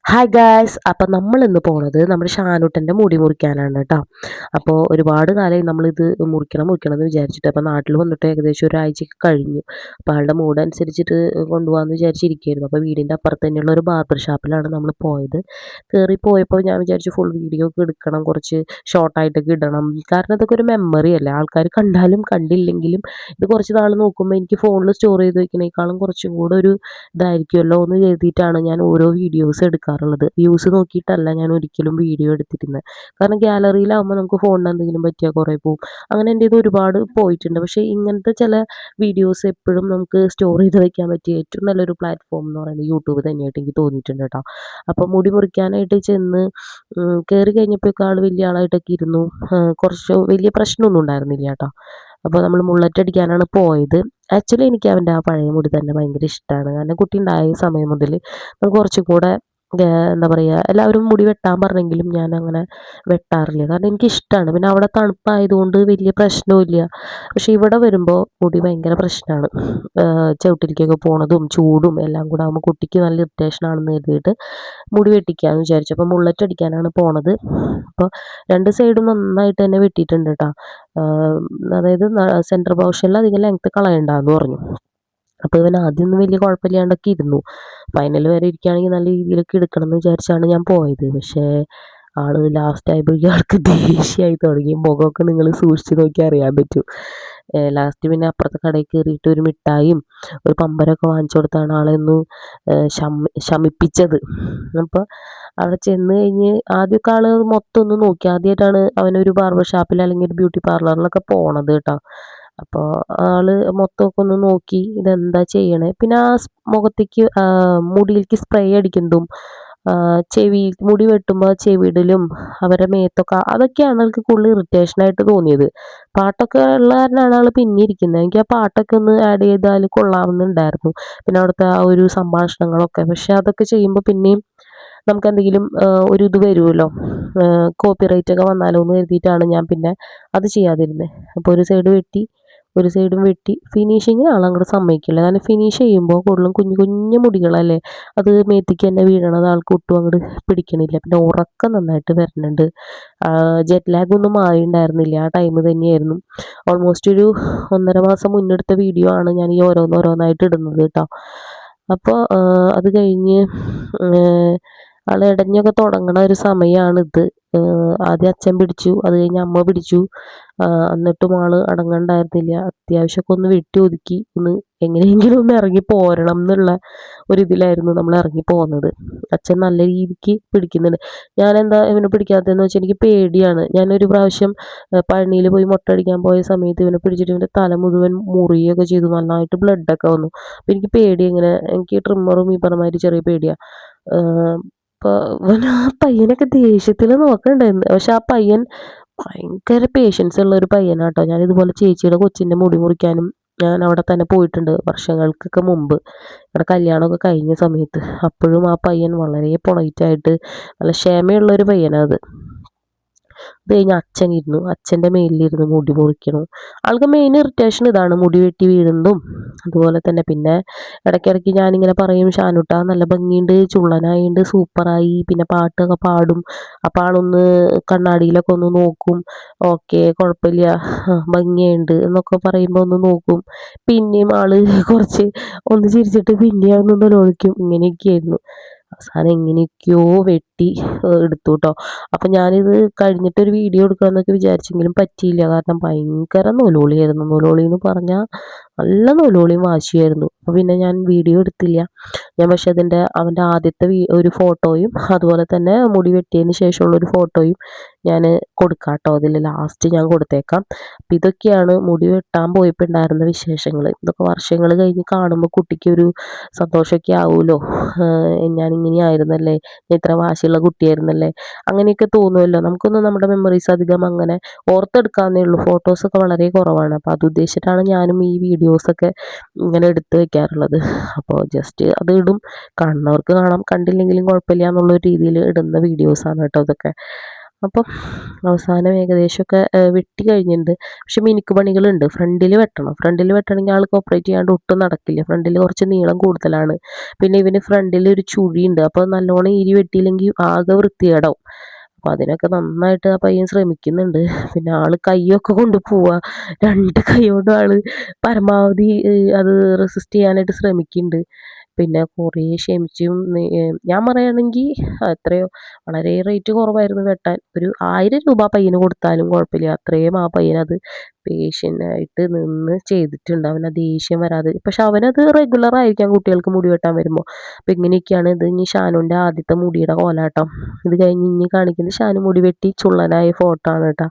Hi guys, അപ്പം നമ്മൾ ഇന്ന് പോണത് നമ്മുടെ ഷാനൂട്ടൻ്റെ മുടി മുറിക്കാനാണ് കേട്ടോ. അപ്പോൾ ഒരുപാട് കാലമായി നമ്മളിത് മുറിക്കണം എന്ന് വിചാരിച്ചിട്ട്. അപ്പോൾ നാട്ടിൽ വന്നിട്ട് ഏകദേശം ഒരാഴ്ചയൊക്കെ കഴിഞ്ഞു. അപ്പോൾ ആളുടെ മൂഡ് അനുസരിച്ചിട്ട് കൊണ്ടുപോകാമെന്ന് വിചാരിച്ചിരിക്കുകയായിരുന്നു. അപ്പോൾ വീടിൻ്റെ അപ്പുറത്ത് തന്നെയുള്ള ഒരു ബാർബർ ഷാപ്പിലാണ് നമ്മൾ പോയത്. കയറി പോയപ്പോൾ ഞാൻ വിചാരിച്ചു ഫുൾ വീഡിയോ ഒക്കെ എടുക്കണം, കുറച്ച് ഷോർട്ടായിട്ടൊക്കെ ഇടണം. കാരണം ഇതൊക്കെ ഒരു മെമ്മറി അല്ലേ, ആൾക്കാർ കണ്ടാലും കണ്ടില്ലെങ്കിലും ഇത് കുറച്ച് നാൾ നോക്കുമ്പോൾ എനിക്ക് ഫോണിൽ സ്റ്റോർ ചെയ്ത് വെക്കുന്നേക്കാളും കുറച്ചും കൂടെ ഒരു ഇതായിരിക്കുമല്ലോ എന്ന് കരുതിയിട്ടാണ് ഞാൻ ഓരോ വീഡിയോസ് എടുക്കാറുള്ളത്. വ്യൂസ് നോക്കിയിട്ടല്ല ഞാൻ ഒരിക്കലും വീഡിയോ എടുത്തിരുന്നത്. കാരണം ഗ്യാലറിയിലാകുമ്പോൾ നമുക്ക് ഫോണിന് എന്തെങ്കിലും പറ്റിയാൽ കുറേ പോവും. അങ്ങനെ എൻ്റെ ഇത് ഒരുപാട് പോയിട്ടുണ്ട്. പക്ഷേ ഇങ്ങനത്തെ ചില വീഡിയോസ് എപ്പോഴും നമുക്ക് സ്റ്റോർ ചെയ്ത് വെക്കാൻ പറ്റിയ ഏറ്റവും നല്ലൊരു പ്ലാറ്റ്ഫോം എന്ന് പറയുന്നത് യൂട്യൂബ് തന്നെയായിട്ട് എനിക്ക് തോന്നിയിട്ടുണ്ട് കേട്ടോ. അപ്പോൾ മുടി മുറിക്കാനായിട്ട് ചെന്ന് കയറി കഴിഞ്ഞപ്പോഴേക്കും ആൾ വലിയ ആളായിട്ടൊക്കെ ഇരുന്നു. കുറച്ച് വലിയ പ്രശ്നമൊന്നും ഉണ്ടായിരുന്നില്ല കേട്ടോ. അപ്പോൾ നമ്മൾ മുള്ളറ്റ് അടിക്കാനാണ് പോയത്. ആക്ച്വലി എനിക്ക് അവൻ്റെ ആ പഴയ മുടി തന്നെ ഭയങ്കര ഇഷ്ടമാണ്. കാരണം കുട്ടി ഉണ്ടായ സമയം മുതൽ നമുക്ക് കുറച്ചും കൂടെ എന്താ പറയുക, എല്ലാവരും മുടി വെട്ടാൻ പറഞ്ഞെങ്കിലും ഞാൻ അങ്ങനെ വെട്ടാറില്ല. കാരണം എനിക്കിഷ്ടമാണ്. പിന്നെ അവിടെ തണുപ്പായതുകൊണ്ട് വലിയ പ്രശ്നവുമില്ല. പക്ഷേ ഇവിടെ വരുമ്പോൾ മുടി ഭയങ്കര പ്രശ്നമാണ്. ചവിട്ടിലേക്കൊക്കെ പോണതും ചൂടും എല്ലാം കൂടെ ആകുമ്പോൾ കുട്ടിക്ക് നല്ല ഇറിറ്റേഷൻ ആണെന്ന് കരുതിയിട്ട് മുടി വെട്ടിക്കാമെന്ന് വിചാരിച്ചു. അപ്പോൾ മുള്ളറ്റ് അടിക്കാനാണ് പോണത്. അപ്പോൾ രണ്ട് സൈഡും നന്നായിട്ട് തന്നെ വെട്ടിയിട്ടുണ്ട് കേട്ടോ. അതായത് സെൻറ്റർ പോർഷനിൽ അധികം ലെങ്ത്ത് കളയണ്ടെന്ന് പറഞ്ഞു. അപ്പോൾ ഇവൻ ആദ്യമൊന്നും വലിയ കുഴപ്പമില്ലാണ്ടൊക്കെ ഇരുന്നു. ഫൈനൽ വരെ ഇരിക്കുകയാണെങ്കിൽ നല്ല രീതിയിലൊക്കെ എടുക്കണം എന്ന് വിചാരിച്ചാണ് ഞാൻ പോയത്. പക്ഷേ ലാസ്റ്റ് ആയപ്പോഴേക്കും ആൾക്ക് ദേഷ്യമായി തുടങ്ങി. മുഖമൊക്കെ നിങ്ങൾ സൂക്ഷിച്ച് നോക്കിയാൽ അറിയാൻ പറ്റും. ലാസ്റ്റ് പിന്നെ അപ്പുറത്തെ കടയിൽ കയറിയിട്ട് ഒരു മിഠായിയും ഒരു പമ്പരമൊക്കെ വാങ്ങിച്ചു കൊടുത്താണ് ആളെ ഒന്ന് ശമിപ്പിച്ചത്. അപ്പോൾ അവിടെ ചെന്ന് കഴിഞ്ഞ് ആദ്യമൊക്കെ ആൾ മൊത്തം ഒന്ന് നോക്കി. ആദ്യമായിട്ടാണ് അവനൊരു ബാർബർ ഷാപ്പിൽ അല്ലെങ്കിൽ ഒരു ബ്യൂട്ടി പാർലറിലൊക്കെ പോണത് കേട്ടോ. അപ്പോൾ ആൾ മൊത്തമൊക്കെ ഒന്ന് നോക്കി ഇതെന്താ ചെയ്യണേ. പിന്നെ ആ മുഖത്തേക്ക് മുടിയിലേക്ക് സ്പ്രേ അടിക്കുന്നതും ചെവി മുടി വെട്ടുമ്പോൾ ചെവിയിടലും അവരുടെ മേത്തൊക്കെ അതൊക്കെയാണ് ആൾക്ക് കൂടുതൽ ഇറിറ്റേഷനായിട്ട് തോന്നിയത്. പാട്ടൊക്കെ ഉള്ള കാരണമാണ് ആൾ പിന്നെ ഇരിക്കുന്നത്. എനിക്ക് ആ പാട്ടൊക്കെ ഒന്ന് ആഡ് ചെയ്താൽ കൊള്ളാമെന്നുണ്ടായിരുന്നു. പിന്നെ അവിടുത്തെ ആ ഒരു സംഭാഷണങ്ങളൊക്കെ. പക്ഷെ അതൊക്കെ ചെയ്യുമ്പോൾ പിന്നെയും നമുക്കെന്തെങ്കിലും ഒരു ഇത് വരുമല്ലോ, കോപ്പിറൈറ്റ് ഒക്കെ വന്നാലോ എന്ന് കരുതിയിട്ടാണ് ഞാൻ പിന്നെ അത് ചെയ്യാതിരുന്നത്. അപ്പോൾ ഒരു സൈഡ് വെട്ടി ഒരു സൈഡും വെട്ടി. ഫിനിഷിങ്ങിന് ആളങ്ങോട്ട് സമ്മതിക്കില്ല. കാരണം ഫിനിഷ് ചെയ്യുമ്പോൾ കൂടുതലും കുഞ്ഞു കുഞ്ഞു മുടികളല്ലേ, അത് മേത്തേക്ക് തന്നെ വീഴണത് ആൾക്ക് ഒട്ടും അങ്ങോട്ട് പിടിക്കണില്ല. പിന്നെ ഉറക്കം നന്നായിട്ട് വരുന്നുണ്ട്. ജെറ്റ് ലാഗ് ഒന്നും മാറിയിട്ടുണ്ടായിരുന്നില്ല. ആ ടൈം തന്നെയായിരുന്നു. ഓൾമോസ്റ്റ് ഒരു 1.5 മാസം മുന്നെടുത്ത വീഡിയോ ആണ് ഞാൻ ഈ ഓരോന്നോരോന്നായിട്ട് ഇടുന്നത് കേട്ടോ. അപ്പോൾ അത് കഴിഞ്ഞ് ആൾ ഇടഞ്ഞൊക്കെ തുടങ്ങണ ഒരു സമയമാണിത്. ആദ്യം അച്ഛൻ പിടിച്ചു, അത് കഴിഞ്ഞ് അമ്മ പിടിച്ചു. എന്നിട്ടും ആൾ അടങ്ങണ്ടായിരുന്നില്ല. അത്യാവശ്യമൊക്കെ ഒന്ന് വെട്ടി ഒതുക്കി ഒന്ന് എങ്ങനെയെങ്കിലും ഒന്ന് ഇറങ്ങി പോരണം എന്നുള്ള ഒരിതിലായിരുന്നു നമ്മൾ ഇറങ്ങി പോകുന്നത്. അച്ഛൻ നല്ല രീതിക്ക് പിടിക്കുന്നുണ്ട്. ഞാനെന്താ ഇവനെ പിടിക്കാത്തതെന്ന് വെച്ചാൽ എനിക്ക് പേടിയാണ്. ഞാനൊരു പ്രാവശ്യം പഴനിയിൽ പോയി മുട്ടടിക്കാൻ പോയ സമയത്ത് ഇവനെ പിടിച്ചിട്ട് ഇവൻ്റെ തല മുഴുവൻ മുറിയൊക്കെ ചെയ്തു. നന്നായിട്ട് ബ്ലഡൊക്കെ വന്നു. അപ്പോൾ എനിക്ക് പേടി, ഇങ്ങനെ എനിക്ക് ട്രിമ്മറും ഈ പറഞ്ഞമാതിരി ചെറിയ പേടിയാണ്. അപ്പോൾ ഇവൻ ആ പയ്യനൊക്കെ ദേഷ്യത്തിൽ നോക്കണ്ടായിരുന്നു. പക്ഷെ ആ പയ്യൻ ഭയങ്കര പേഷ്യൻസ് ഉള്ള ഒരു പയ്യനാട്ടോ. ഞാനിതുപോലെ ചേച്ചിയുടെ കൊച്ചിൻ്റെ മുടി മുറിക്കാനും ഞാൻ അവിടെ തന്നെ പോയിട്ടുണ്ട് വർഷങ്ങൾക്കൊക്കെ മുമ്പ്, ഇവിടെ കല്യാണമൊക്കെ കഴിഞ്ഞ സമയത്ത്. അപ്പോഴും ആ പയ്യൻ വളരെ പൊളൈറ്റായിട്ട് നല്ല ക്ഷമയുള്ളൊരു പയ്യനാണ്. അത് കഴിഞ്ഞ് അച്ഛനിരുന്നു. അച്ഛൻ്റെ മേലിലിരുന്ന് മുടി മുറിക്കണം. ആൾക്ക് മെയിൻ ഇറിറ്റേഷൻ ഇതാണ്, മുടി വെട്ടി വീഴുന്നതും. അതുപോലെ തന്നെ പിന്നെ ഇടയ്ക്കിടയ്ക്ക് ഞാനിങ്ങനെ പറയും, ഷാനുട്ടാ നല്ല ഭംഗിയുണ്ട്, ചുള്ളനായിട്ടുണ്ട്, സൂപ്പറായി, പിന്നെ പാട്ടൊക്കെ പാടും. അപ്പോൾ ആളൊന്ന് കണ്ണാടിയിലൊക്കെ ഒന്ന് നോക്കും. ഓക്കെ കുഴപ്പമില്ല, ഭംഗിയുണ്ട് എന്നൊക്കെ പറയുമ്പോൾ ഒന്ന് നോക്കും. പിന്നെയും കുറച്ച് ഒന്ന് ചിരിച്ചിട്ട് പിന്നെയും ഒന്ന് നോക്കും. ഇങ്ങനെയൊക്കെയായിരുന്നു. അവസാനം എങ്ങനെയൊക്കെയോ വെട്ടി എടുത്തു കേട്ടോ. അപ്പം ഞാനിത് കഴിഞ്ഞിട്ടൊരു വീഡിയോ എടുക്കണമെന്നൊക്കെ വിചാരിച്ചെങ്കിലും പറ്റിയില്ല. കാരണം ഭയങ്കര നൊലോളിയായിരുന്നു. നൊലോളി എന്ന് പറഞ്ഞാൽ നല്ല നൊലോളിയും വാശിയായിരുന്നു. അപ്പോൾ പിന്നെ ഞാൻ വീഡിയോ എടുത്തില്ല. ഞാൻ പക്ഷേ അവൻ്റെ ആദ്യത്തെ ഒരു ഫോട്ടോയും അതുപോലെ തന്നെ മുടി വെട്ടിയതിന് ശേഷമുള്ള ഒരു ഫോട്ടോയും ഞാൻ കൊടുക്കാം കേട്ടോ. അതിൽ ലാസ്റ്റ് ഞാൻ കൊടുത്തേക്കാം. അപ്പം ഇതൊക്കെയാണ് മുടി വെട്ടാൻ പോയപ്പോൾ ഉണ്ടായിരുന്ന വിശേഷങ്ങൾ. ഇതൊക്കെ വർഷങ്ങൾ കഴിഞ്ഞ് കാണുമ്പോൾ കുട്ടിക്കൊരു സന്തോഷമൊക്കെ ആവുമല്ലോ. ഞാനിങ്ങനെ ആയിരുന്നല്ലേ, ഞാൻ ഇത്ര വാശിയുള്ള കുട്ടിയായിരുന്നല്ലേ, അങ്ങനെയൊക്കെ തോന്നുമല്ലോ. നമുക്കൊന്നും നമ്മുടെ മെമ്മറീസ് അധികം അങ്ങനെ ഓർത്തെടുക്കാവുന്നേ ഉള്ളൂ. ഫോട്ടോസൊക്കെ വളരെ കുറവാണ്. അപ്പോൾ അത് ഉദ്ദേശിച്ചിട്ടാണ് ഞാനും ഈ വീഡിയോസൊക്കെ ഇങ്ങനെ എടുത്ത് വെക്കാറുള്ളത്. അപ്പോൾ ജസ്റ്റ് അത് ഇടും, കാണുന്നവർക്ക് കാണാം, കണ്ടില്ലെങ്കിലും കുഴപ്പമില്ല എന്നുള്ള രീതിയിൽ ഇടുന്ന വീഡിയോസാണ് കേട്ടോ ഇതൊക്കെ. അപ്പം അവസാനം ഏകദേശമൊക്കെ വെട്ടി കഴിഞ്ഞിട്ടുണ്ട്. പക്ഷെ മിനുക്ക് പണികളുണ്ട്. ഫ്രണ്ടിൽ വെട്ടണം. ഫ്രണ്ടിൽ വെട്ടണമെങ്കിൽ ആൾ കോപ്പറേറ്റ് ചെയ്യാണ്ട് ഒട്ടും നടക്കില്ല. ഫ്രണ്ടിൽ കുറച്ച് നീളം കൂടുതലാണ്. പിന്നെ ഇവന് ഫ്രണ്ടിൽ ഒരു ചുഴിയുണ്ട്. അപ്പോൾ നല്ലോണം ഈരി വെട്ടിയില്ലെങ്കിൽ ആകെ വൃത്തികേടാവും. അപ്പോൾ അതിനൊക്കെ നന്നായിട്ട് ആ പയ്യൻ ശ്രമിക്കുന്നുണ്ട്. പിന്നെ ആള് കൈയൊക്കെ കൊണ്ട് പോവാ. 2 കൈ കൊണ്ടും ആള് പരമാവധി അത് റെസിസ്റ്റ് ചെയ്യാനായിട്ട് ശ്രമിക്കുന്നുണ്ട്. പിന്നെ കുറേ ക്ഷമിച്ചും ഞാൻ പറയുകയാണെങ്കിൽ എത്രയോ വളരെ റേറ്റ് കുറവായിരുന്നു വെട്ടാൻ. ഒരു 1000 രൂപ ആ പയ്യന് കൊടുത്താലും കുഴപ്പമില്ല. അത്രയും ആ പയ്യനത് പേഷ്യൻ്റായിട്ട് നിന്ന് ചെയ്തിട്ടുണ്ട്. അവന് ദേഷ്യം വരാതെ. പക്ഷെ അവനത് റെഗുലർ ആയിരിക്കാം കുട്ടികൾക്ക് മുടി വെട്ടാൻ വരുമ്പോൾ. അപ്പം ഇങ്ങനെയൊക്കെയാണ്. ഇത് ഇനി ഷാനുവിൻ്റെ ആദ്യത്തെ മുടിയുടെ കോലാട്ടം. ഇത് കഴിഞ്ഞ് ഇനി കാണിക്കുന്നത് ഷാനു മുടി വെട്ടി ചുള്ളനായ ഫോട്ടോ ആണ് കേട്ടോ.